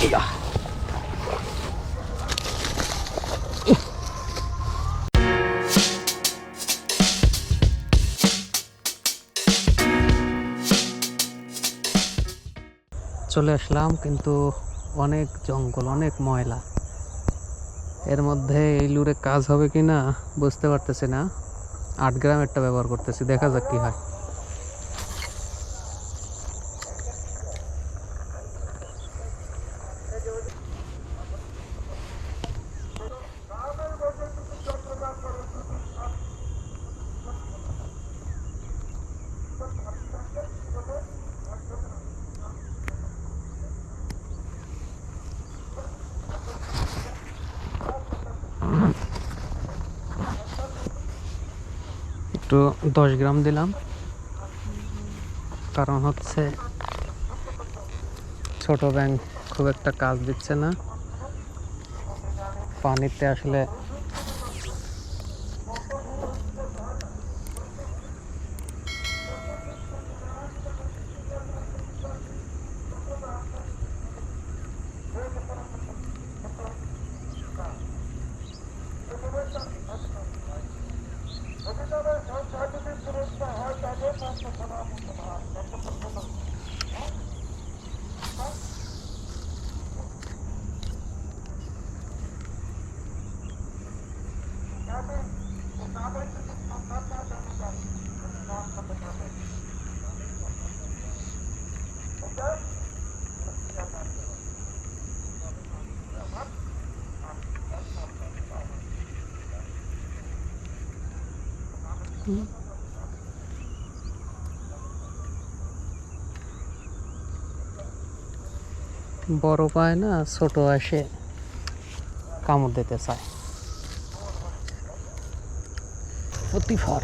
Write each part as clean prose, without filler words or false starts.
ইয়া। চলে আসলাম, কিন্তু অনেক জঙ্গল, অনেক ময়লা। এর মধ্যে এই লুরে কাজ হবে কি না বুঝতে পারতেছি না। 8 গ্রামেরটা ব্যবহার করতেছি, দেখা যাক কি হয়। একটু 10 গ্রাম দিলাম, কারণ হচ্ছে ছোট ব্যাঙ খুব একটা কাজ দিচ্ছে না পানিতে। আসলে বড় পায় না, ছোট এসে কামড় দিতে চায়। প্রতিফার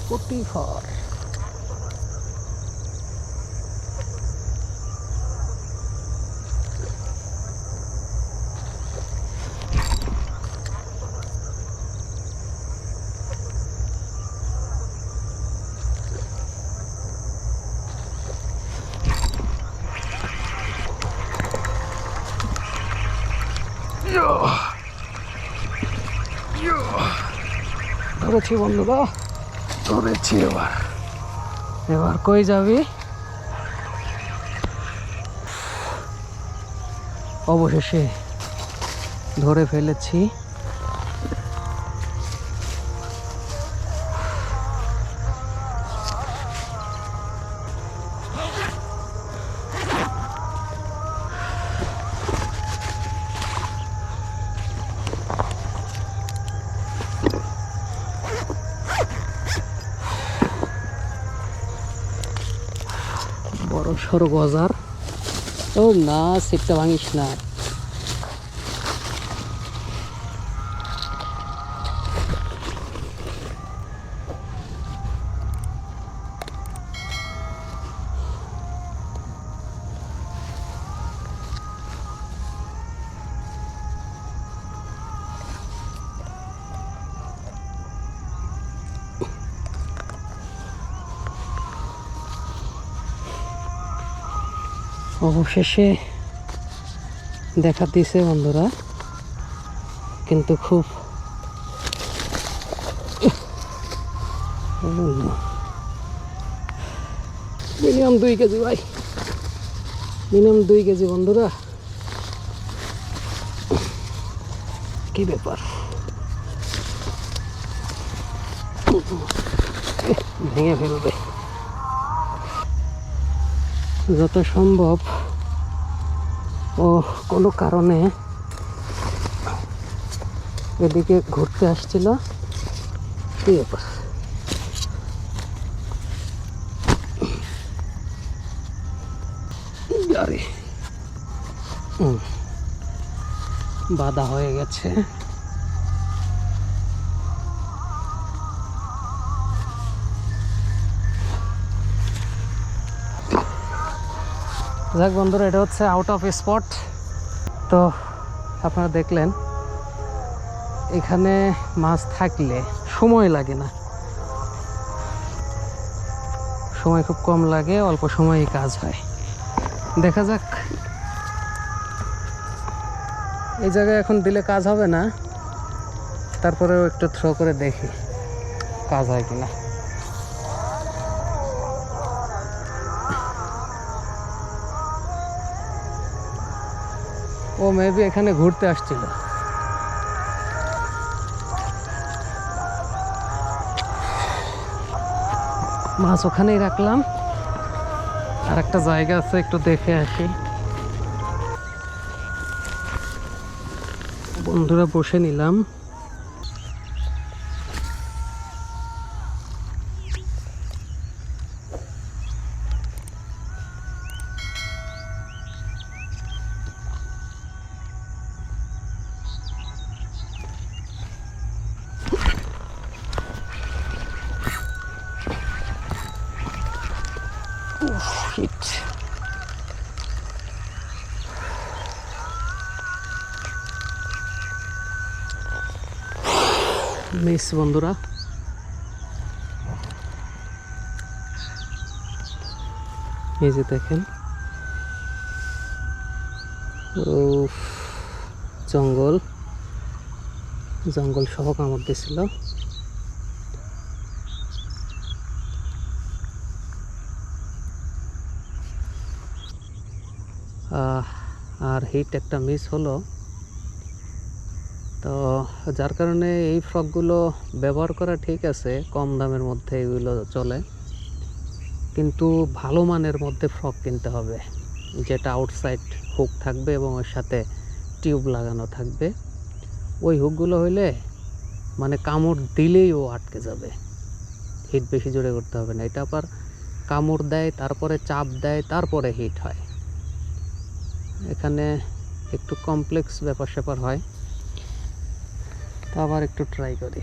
প্রতিফার ধরেছি বন্ধুরা, ধরেছি। এবার এবার কই যাবি? অবশেষে ধরে ফেলেছি। বড় সড়ো গজার। ও না, সিটটা ভাঙিস না। অবশেষে দেখা দিছে বন্ধুরা, কিন্তু খুব মিনিমাম 2 কেজি ভাই, মিনিমাম 2 কেজি বন্ধুরা। কি ব্যাপার, ভেঙে ফেলবে যত সম্ভব। ও কোনো কারণে এদিকে ঘুরতে আসছিল। কি ব্যাপার, আরে বাধা হয়ে গেছে। যাক বন্ধুরা, এটা হচ্ছে আউট অফ স্পট। তো আপনারা দেখলেন, এখানে মাছ থাকলে সময় লাগে না, সময় খুব কম লাগে, অল্প সময়ই কাজ হয়। দেখা যাক এই জায়গায় এখন দিলে কাজ হবে না, তারপরেও একটু থ্রো করে দেখি কাজ হয় কিনা। ও মেবি এখানে ঘুরতে আসছিল। মাছ ওখানেই রাখলাম, আর একটা জায়গা আছে, একটু দেখে আসি। বন্ধুরা বসে নিলাম। Shit. মিস বন্ধুরা, এই যে দেখেন জঙ্গল জঙ্গল সহ কামড় দিয়েছিল। আর হিট একটা মিস হলো, তো যার কারণে এই ফ্রকগুলো ব্যবহার করা ঠিক আছে, কম দামের মধ্যে এগুলো চলে, কিন্তু ভালো মানের মধ্যে ফ্রক কিনতে হবে, যেটা আউটসাইড হুক থাকবে এবং ওর সাথে টিউব লাগানো থাকবে। ওই হুকগুলো হইলে মানে কামড় দিলেই ও আটকে যাবে, হিট বেশি জোরে করতে হবে না। এটা আবার কামড় দেয়, তারপরে চাপ দেয়, তারপরে হিট হয়। এখানে একটু কমপ্লেক্স ব্যাপার স্যাপার হয়, তো আবার একটু ট্রাই করি।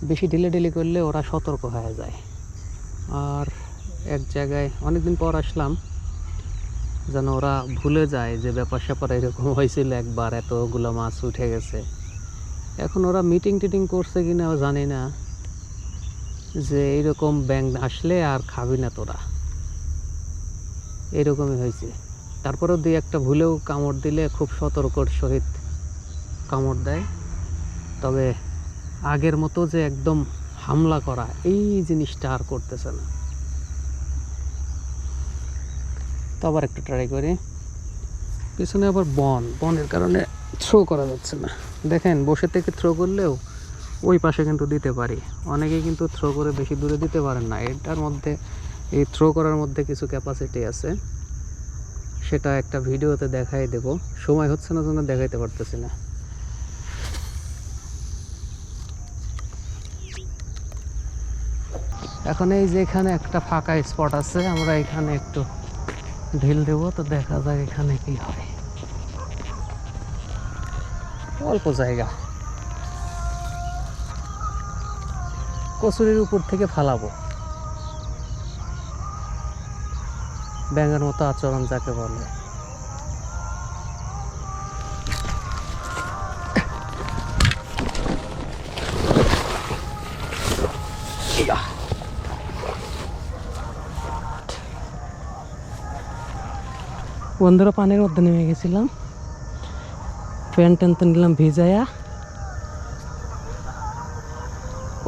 বেশি ঢিলে করলে ওরা সতর্ক হয়ে যায়। আর এক জায়গায় অনেকদিন পর আসলাম, যেন ওরা ভুলে যায় যে ব্যাপার স্যাপার এরকম হয়েছিল একবার, এতগুলো মাছ উঠে গেছে। এখন ওরা মিটিং টিটিং করছে কিনা জানি না, যে এইরকম ব্যাঙ আসলে আর খাবি না তোরা, এরকমই হয়েছে। তারপরেও দুই একটা ভুলেও কামড় দিলে খুব সতর্কর সহিত কামড় দেয়। তবে আগের মতো যে একদম হামলা করা, এই জিনিসটা আর করতেছে না। তো আবার একটু ট্রাই করি। পিছনে আবার বনের কারণে থ্রো করা যাচ্ছে না। দেখেন বসে থেকে থ্রো করলেও ওই পাশে কিন্তু দিতে পারি। অনেকেই কিন্তু থ্রো করে বেশি দূরে দিতে পারেন না। এটার মধ্যে, এই থ্রো করার মধ্যে কিছু ক্যাপাসিটি আছে, সেটা একটা ভিডিওতে দেখাই দেব। সময় হচ্ছে না জন্য দেখাইতে পারতেছি না। এখন এই যে এখানে একটা ফাঁকা স্পট আছে, আমরা এখানে একটু ঢিল দেব, তো দেখা যাক এখানে কি হয়। অল্প জায়গা, কচুরির উপর থেকে ফালাবো, ব্যাঙের মতো আচরণ যাকে বলে। বন্ধুরা পানির মধ্যে নেমে গেছিলাম, প্যান্ট টানতে নিলাম ভিজায়া।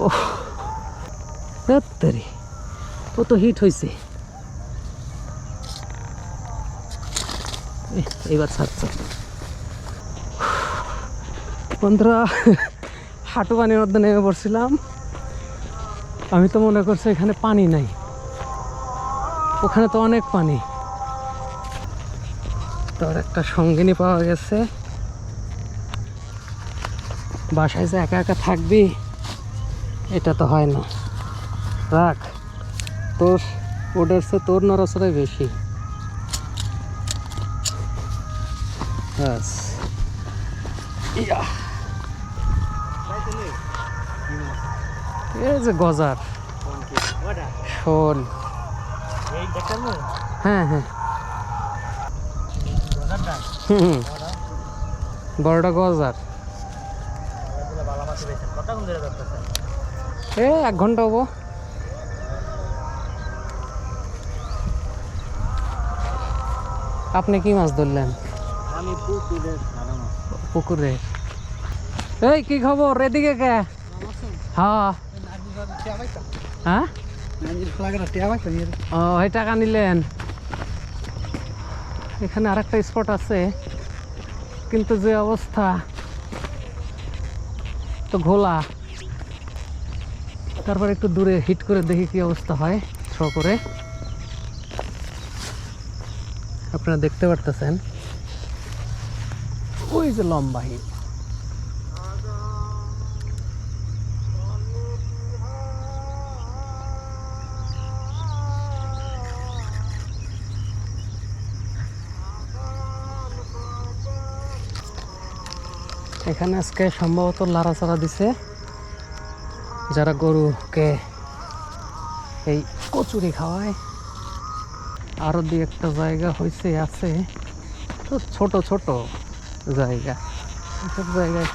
ও সত্যি কত হিট হয়েছে। এইবার ছাড়ছে বন্ধুরা, হাঁটু পানির মধ্যে নেমে পড়ছিলাম। আমি তো মনে করছি এখানে পানি নাই, ওখানে তো অনেক পানি। তোর একটা সঙ্গিনী পাওয়া গেছে। বাসায় যে একা একা থাকবি এটা তো হয় না। রাখ, তোর ওটার চেয়ে তোর নড়াচড়াই বেশি। ব্যাস, এই যে গজার শোল। হ্যাঁ হ্যাঁ, বড়টা গজার। এ 1 ঘন্টা হবো। আপনি কি মাছ ধরলেন? আমি পুকুরের সারা মাছ। পুকুরে। এই কি খবর এদিকে কে? হ্যাঁ হ্যাঁ ও এই টাকা নিলেন। এখানে আর একটা স্পট আছে কিন্তু যে অবস্থা তো ঘোলা। তারপর একটু দূরে হিট করে দেখি কি অবস্থা হয় থ্রো করে। আপনারা দেখতে পারতেছেন ওই যে লম্বা হিট। এখানে আজকে সম্ভবত লাড়াচাড়া দিছে যারা গরুকে এই কচুরি খাওয়ায়। আরো দুই একটা জায়গা হয়েছে আছে, তো ছোট ছোট জায়গা, এসব জায়গায়